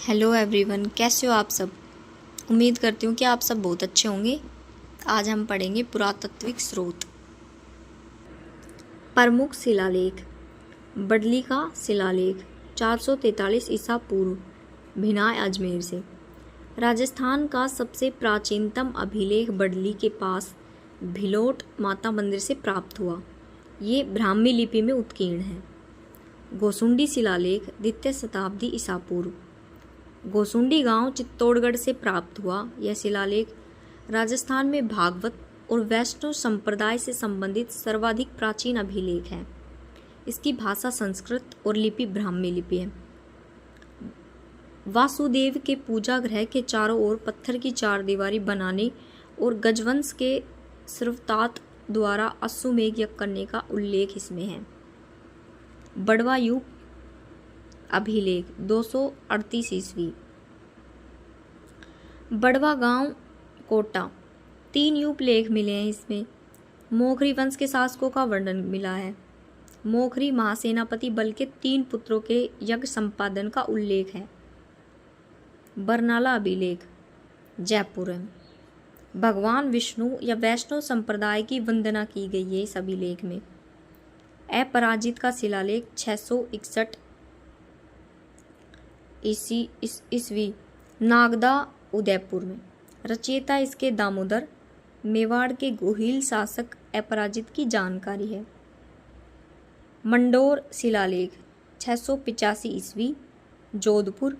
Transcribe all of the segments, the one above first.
Hello everyone, कैसे हो आप सब। उम्मीद करती हूँ कि आप सब बहुत अच्छे होंगे। आज हम पढ़ेंगे पुरातात्विक स्रोत। प्रमुख शिलालेख। बडली का शिलालेख 443 ईसा पूर्व, भिनाय अजमेर से। राजस्थान का सबसे प्राचीनतम अभिलेख बडली के पास भिलोट माता मंदिर से प्राप्त हुआ। ये ब्राह्मी लिपि में उत्कीर्ण है। गोसुंडी शिलालेख द्वितीय शताब्दी ईसा पूर्व। गोसुंडी गांव चित्तौड़गढ़ से प्राप्त हुआ। यह शिलालेख राजस्थान में भागवत और वैष्णव संप्रदाय से संबंधित सर्वाधिक प्राचीन अभिलेख है। इसकी भाषा संस्कृत और लिपि ब्राह्मी लिपि है। वासुदेव के पूजा गृह के चारों ओर पत्थर की चारदीवारी बनाने और गजवंश के सर्वतात द्वारा अश्वमेध यज्ञ करने का उल्लेख इसमें है। बड़वा युग अभिलेख 238 ईस्वी। बड़वा गांव कोटा 3 यूप लेख मिले हैं इसमें। मोखरी वंश के शासकों का वर्णन मिला है। मोखरी महासेनापति बल के 3 पुत्रों के यज्ञ संपादन का उल्लेख है। बरनाला अभिलेख जयपुर है। भगवान विष्णु या वैष्णव संप्रदाय की वंदना की गई है इस अभिलेख में। अपराजित का शिलालेख 661 ईस्वी, नागदा उदयपुर में। रचयिता इसके दामोदर, मेवाड़ के गोहिल शासक अपराजित की जानकारी है। मंडोर शिलालेख 685 ईस्वी, जोधपुर।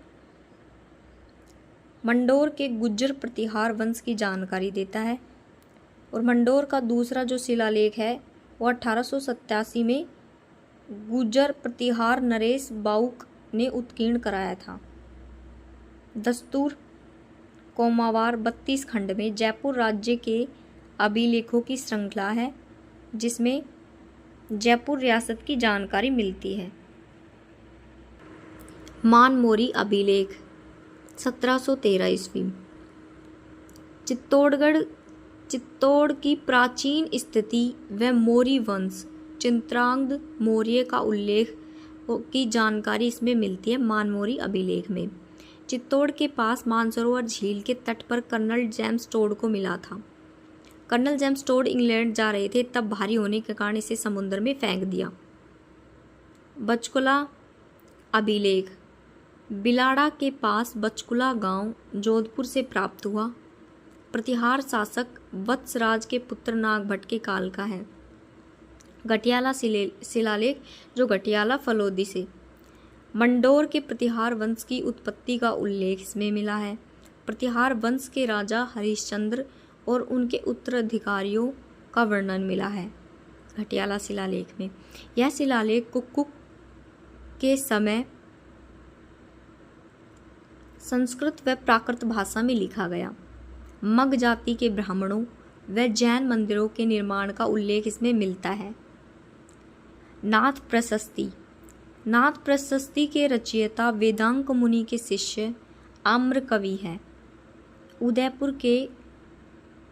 मंडोर के गुज्जर प्रतिहार वंश की जानकारी देता है। और मंडोर का दूसरा जो शिलालेख है वो 1887 में गुज्जर प्रतिहार नरेश बाउक ने उत्कीर्ण कराया था। दस्तूर कोमावार 32 खंड में जयपुर राज्य के अभिलेखों की श्रृंखला है, जिसमें जयपुर रियासत की जानकारी मिलती है। मानमोरी अभिलेख 1713 ईस्वी। चित्तौड़ की प्राचीन स्थिति व मोरी वंश चित्रांगद मौर्य का उल्लेख की जानकारी इसमें मिलती है। मानमोरी अभिलेख में चित्तौड़ के पास मानसरोवर झील के तट पर कर्नल जेम्स टोड को मिला था। कर्नल जेम्स टोड इंग्लैंड जा रहे थे, तब भारी होने के कारण इसे समुद्र में फेंक दिया। बचकुला अभिलेख बिलाड़ा के पास बचकुला गांव जोधपुर से प्राप्त हुआ। प्रतिहार शासक वत्सराज के पुत्र नागभट्ट के काल का है। गटियाला शिलालेख जो गटियाला फलोदी से। मंडोर के प्रतिहार वंश की उत्पत्ति का उल्लेख इसमें मिला है। प्रतिहार वंश के राजा हरिश्चंद्र और उनके उत्तराधिकारियों का वर्णन मिला है गटियाला शिलालेख में। यह शिलालेख कुक्कुट के समय संस्कृत व प्राकृत भाषा में लिखा गया। मग जाति के ब्राह्मणों व जैन मंदिरों के निर्माण का उल्लेख इसमें मिलता है। नाथ प्रशस्ति के रचयिता वेदांग मुनि के शिष्य आम्रकवि है। उदयपुर के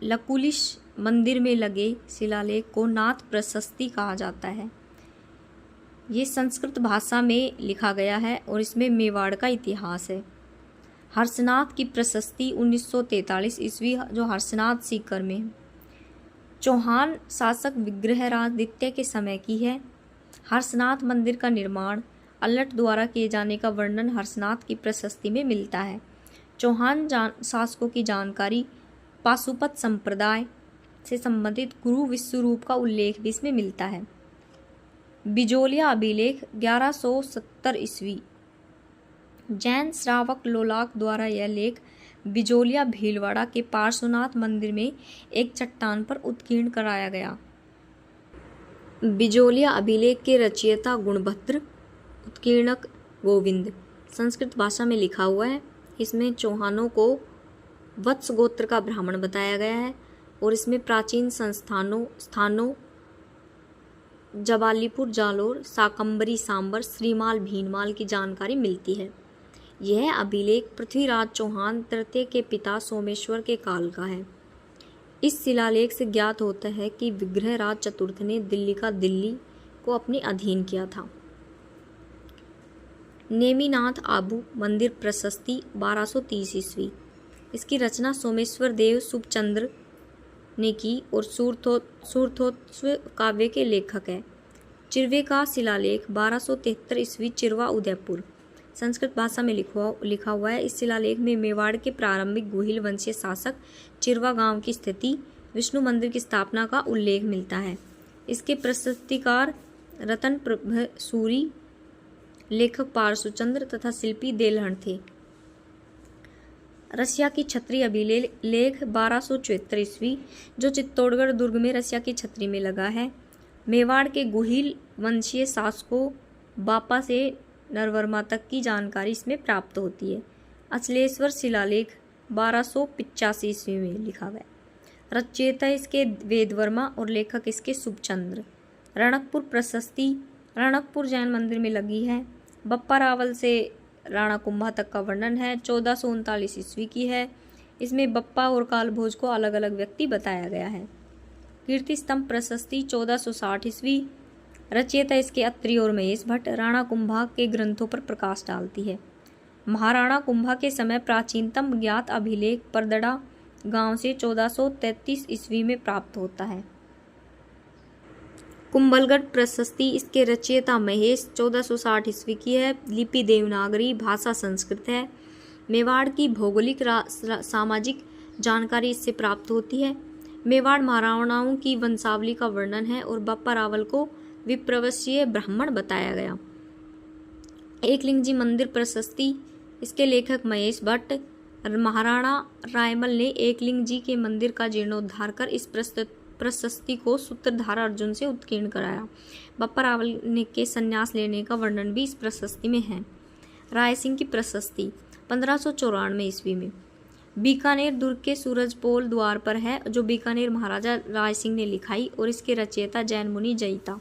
लकुलिश मंदिर में लगे शिलालेख को नाथ प्रशस्ति कहा जाता है। ये संस्कृत भाषा में लिखा गया है और इसमें मेवाड़ का इतिहास है। हर्षनाथ की प्रशस्ति 1943 ईस्वी जो हर्षनाथ सीकर में है। चौहान शासक विग्रहराज द्वितीय के समय की है। हर्षनाथ मंदिर का निर्माण अल्लट द्वारा किए जाने का वर्णन हर्षनाथ की प्रशस्ति में मिलता है। चौहान शासकों की जानकारी पाशुपत संप्रदाय से संबंधित गुरु विश्वरूप का उल्लेख भी इसमें मिलता है। बिजोलिया अभिलेख 1170 ईस्वी। जैन श्रावक लोलाक द्वारा यह लेख बिजोलिया भीलवाड़ा के पार्श्वनाथ मंदिर में एक चट्टान पर उत्कीर्ण कराया गया। बिजोलिया अभिलेख के रचयिता गुणभद्र, उत्कीर्णक गोविंद। संस्कृत भाषा में लिखा हुआ है। इसमें चौहानों को वत्स गोत्र का ब्राह्मण बताया गया है और इसमें प्राचीन स्थानों जबालीपुर जालोर, साकंबरी सांबर, श्रीमाल भीनमाल की जानकारी मिलती है। यह अभिलेख पृथ्वीराज चौहान तृतीय के पिता सोमेश्वर के काल का है। इस शिलालेख से ज्ञात होता है कि विग्रहराज चतुर्थ ने दिल्ली को अपने अधीन किया था। नेमिनाथ आबू मंदिर प्रशस्ति 1230 ईस्वी। इसकी रचना सोमेश्वर देव सुबचंद्र ने की और सूरथोत्सव काव्य के लेखक है। चिरवे का शिलालेख 1273 ईस्वी, चिरवा उदयपुर, संस्कृत भाषा में लिखा हुआ है। इस शिलालेख में मेवाड़ के प्रारंभिक गुहिल वंशीय शासक चिरवा गांव की स्थिति, विष्णु मंदिर की स्थापना का उल्लेख मिलता है। इसके प्रशस्तिकार रतन प्रभ सूरी, लेखक पारसुचंद्र तथा शिल्पी देलहण थे। रसिया की छत्री अभिलेख 1274 ईस्वी, जो चित्तौड़गढ़ दुर्ग में रसिया की छत्री में लगा है। मेवाड़ के गुहिल वंशीय शासकों बापा से नरवर्मा तक की जानकारी इसमें प्राप्त होती है। अचलेश्वर शिलालेख 1285 ईस्वी में लिखा हुआ है। रचयिता इसके वेदवर्मा और लेखक इसके सुबचंद्र। रणकपुर प्रशस्ति रणकपुर जैन मंदिर में लगी है। बप्पा रावल से राणा कुंभा तक का वर्णन है। 1439 ईस्वी की है। इसमें बप्पा और कालभोज को अलग अलग व्यक्ति बताया गया है। कीर्ति स्तंभ प्रशस्ति 1460 ईस्वी। रचयिता इसके अत्रि और महेश भट्ट। राणा कुंभा के ग्रंथों पर प्रकाश डालती है। महाराणा कुंभा के समय प्राचीनतम ज्ञात अभिलेख परदड़ा गांव से 1433 ईस्वी में प्राप्त होता है। कुंभलगढ़ प्रशस्ति इसके रचयिता महेश 1460 ईस्वी की है। लिपि देवनागरी, भाषा संस्कृत है। मेवाड़ की भौगोलिक सामाजिक जानकारी इससे प्राप्त होती है। मेवाड़ महाराणाओं की वंशावली का वर्णन है और बप्पा रावल को विप्रवशीय ब्राह्मण बताया गया। एकलिंग जी मंदिर प्रशस्ति इसके लेखक महेश भट्ट। महाराणा रायमल ने एकलिंग जी के मंदिर का जीर्णोद्धार कर इस प्रशस्ति को सूत्रधार अर्जुन से उत्कीर्ण कराया। बप्पा रावल ने के संन्यास लेने का वर्णन भी इस प्रशस्ति में है। राय सिंह की प्रशस्ति 1594 ईस्वी में बीकानेर दुर्ग के सूरजपोल द्वार पर है, जो बीकानेर महाराजा राय सिंह ने लिखाई और इसके रचयिता जैन मुनि जयिता।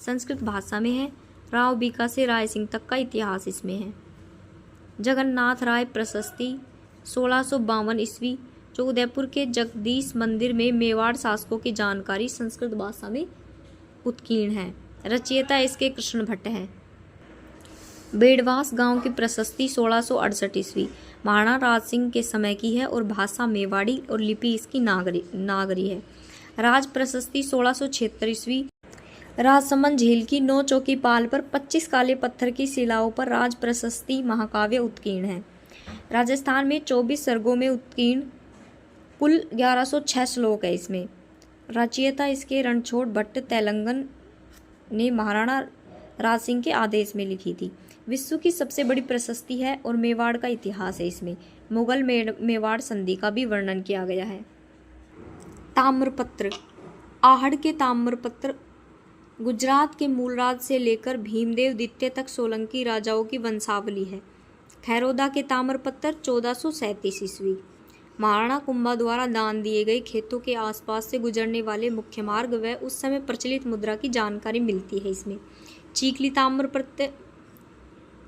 संस्कृत भाषा में है। राव बीका से राय सिंह तक का इतिहास इसमें है। जगन्नाथ राय प्रशस्ति 1652 ईस्वी, जो उदयपुर के जगदीश मंदिर में मेवाड़ शासकों की जानकारी संस्कृत भाषा में उत्कीर्ण है। रचयिता इसके कृष्ण भट्ट है। बेड़वास गांव की प्रशस्ति 1668 ईस्वी, महाराणा राज सिंह के समय की है और भाषा मेवाड़ी और लिपि इसकी नागरी है। राज प्रशस्ति 1676 ईस्वी, राजसमंद झील की 9 चौकी पाल पर 25 काले पत्थर की शिलाओं पर राज प्रशस्ति महाकाव्य उत्कीर्ण है। राजस्थान में 24 सर्गों में उत्कीर्ण कुल 1106 श्लोक है इसमें। रचयिता इसके रणछोड़ भट्ट तेलंगन ने महाराणा राज सिंह के आदेश में लिखी थी। विश्व की सबसे बड़ी प्रशस्ति है और मेवाड़ का इतिहास है इसमें। मुगल मेवाड़ संधि का भी वर्णन किया गया है। ताम्रपत्र आहड़ के ताम्रपत्र गुजरात के मूलराज से लेकर भीमदेव द्वितीय तक सोलंकी राजाओं की वंशावली है। खैरोदा के ताम्रपत्र 1437 ईस्वी, महाराणा कुंभा द्वारा दान दिए गए खेतों के आसपास से गुजरने वाले मुख्य मार्ग व उस समय प्रचलित मुद्रा की जानकारी मिलती है इसमें। चीखली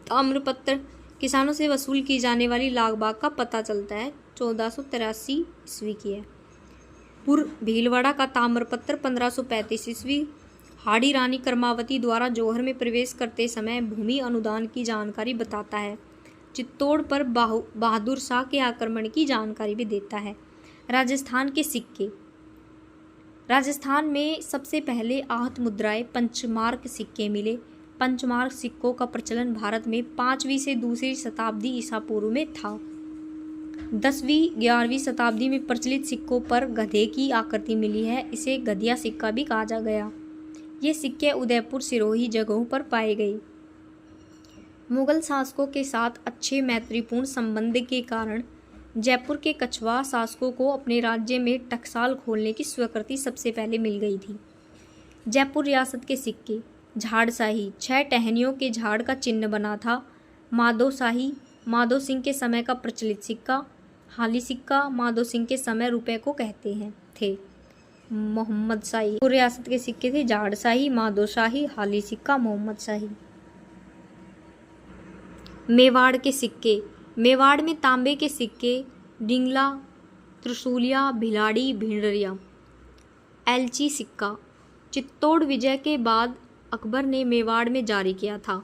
ताम्रपत्र किसानों से वसूल की जाने वाली लागबाग का पता चलता है। 1483 ईस्वी की है। पुर भीलवाड़ा का ताम्रपत्र 1535 ईस्वी, हाड़ी रानी कर्मावती द्वारा जौहर में प्रवेश करते समय भूमि अनुदान की जानकारी बताता है। चित्तौड़ पर बहादुर शाह के आक्रमण की जानकारी भी देता है। राजस्थान के सिक्के। राजस्थान में सबसे पहले आहत मुद्राएं पंचमार्क सिक्के मिले। पंचमार्क सिक्कों का प्रचलन भारत में 5वीं से दूसरी शताब्दी ईसा पूर्व में था। 10वीं 11वीं शताब्दी में प्रचलित सिक्कों पर गधे की आकृति मिली है। इसे गधिया सिक्का भी कहा गया। ये सिक्के उदयपुर सिरोही जगहों पर पाए गए। मुगल शासकों के साथ अच्छे मैत्रीपूर्ण संबंध के कारण जयपुर के कछवा शासकों को अपने राज्य में टकसाल खोलने की स्वीकृति सबसे पहले मिल गई थी। जयपुर रियासत के सिक्के। झाड़शाही 6 टहनियों के झाड़ का चिन्ह बना था। माधोशाही माधो सिंह के समय का प्रचलित सिक्का। हाली सिक्का माधो सिंह के समय रुपए को कहते हैं थे। मोहम्मद शाही रियासत के सिक्के थे। झाड़शाही, माधोशाही, हाली सिक्का, मोहम्मद शाही। मेवाड़ के सिक्के। मेवाड़ में तांबे के सिक्के डिंगला, त्रिशूलिया, भिलाड़ी, भिंडरिया। एलची सिक्का चित्तौड़ विजय के बाद अकबर ने मेवाड़ में जारी किया था।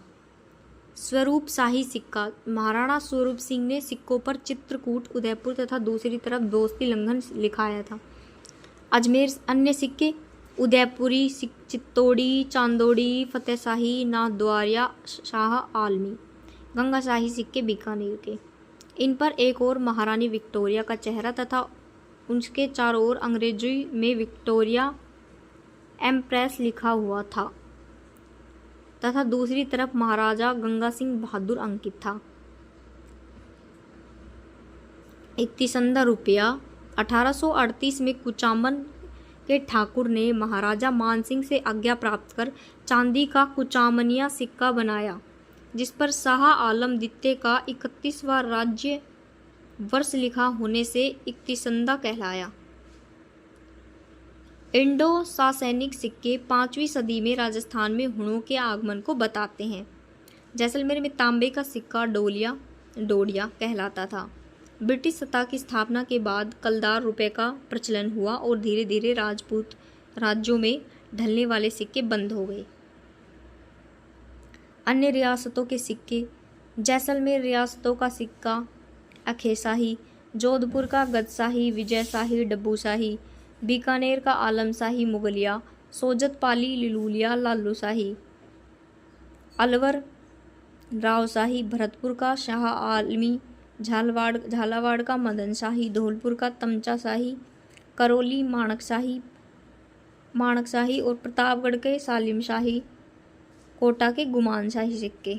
स्वरूप शाही सिक्का। महाराणा स्वरूप सिंह ने सिक्कों पर चित्रकूट, उदयपुर तथा दूसरी तरफ दोस्ती लंघन लिखाया था। अजमेर अन्य सिक्के उदयपुरी, चित्तौड़ी, चांदोड़ी, फतेहशाही, नाथद्वारा, शाह आलमी। गंगा शाही सिक्के बीकानेर के। इन पर एक और महारानी विक्टोरिया का चेहरा तथा उसके चारों ओर अंग्रेजी में विक्टोरिया एम्प्रेस लिखा हुआ था तथा दूसरी तरफ महाराजा गंगा सिंह बहादुर अंकित था। इकतीसंदा रुपया। 1838 में कुचामन के ठाकुर ने महाराजा मानसिंह से आज्ञा प्राप्त कर चांदी का कुचामनिया सिक्का बनाया, जिस पर शाह आलम द्वितीय का 31वां राज्य वर्ष लिखा होने से इकतीसंदा कहलाया। इंडो सासैनिक सिक्के 5वीं सदी में राजस्थान में हुणों के आगमन को बताते हैं। जैसलमेर में तांबे का सिक्का डोडिया कहलाता था। ब्रिटिश सत्ता की स्थापना के बाद कलदार रुपए का प्रचलन हुआ और धीरे धीरे राजपूत राज्यों में ढलने वाले सिक्के बंद हो गए। अन्य रियासतों के सिक्के। जैसलमेर रियासतों का सिक्का अखेशाही, जोधपुर का गदशाही, विजयशाही, डब्बूशाही, बीकानेर का आलमशाही मुगलिया, सोजतपाली, लिलूलिया, लालूशाही, अलवर रावशाही, भरतपुर का शाह आलमी, झालावाड़ का मदनशाही, धौलपुर का तमचाशाही, करौली माणकशाही और प्रतापगढ़ के सालिमशाही, कोटा के गुमानशाही सिक्के।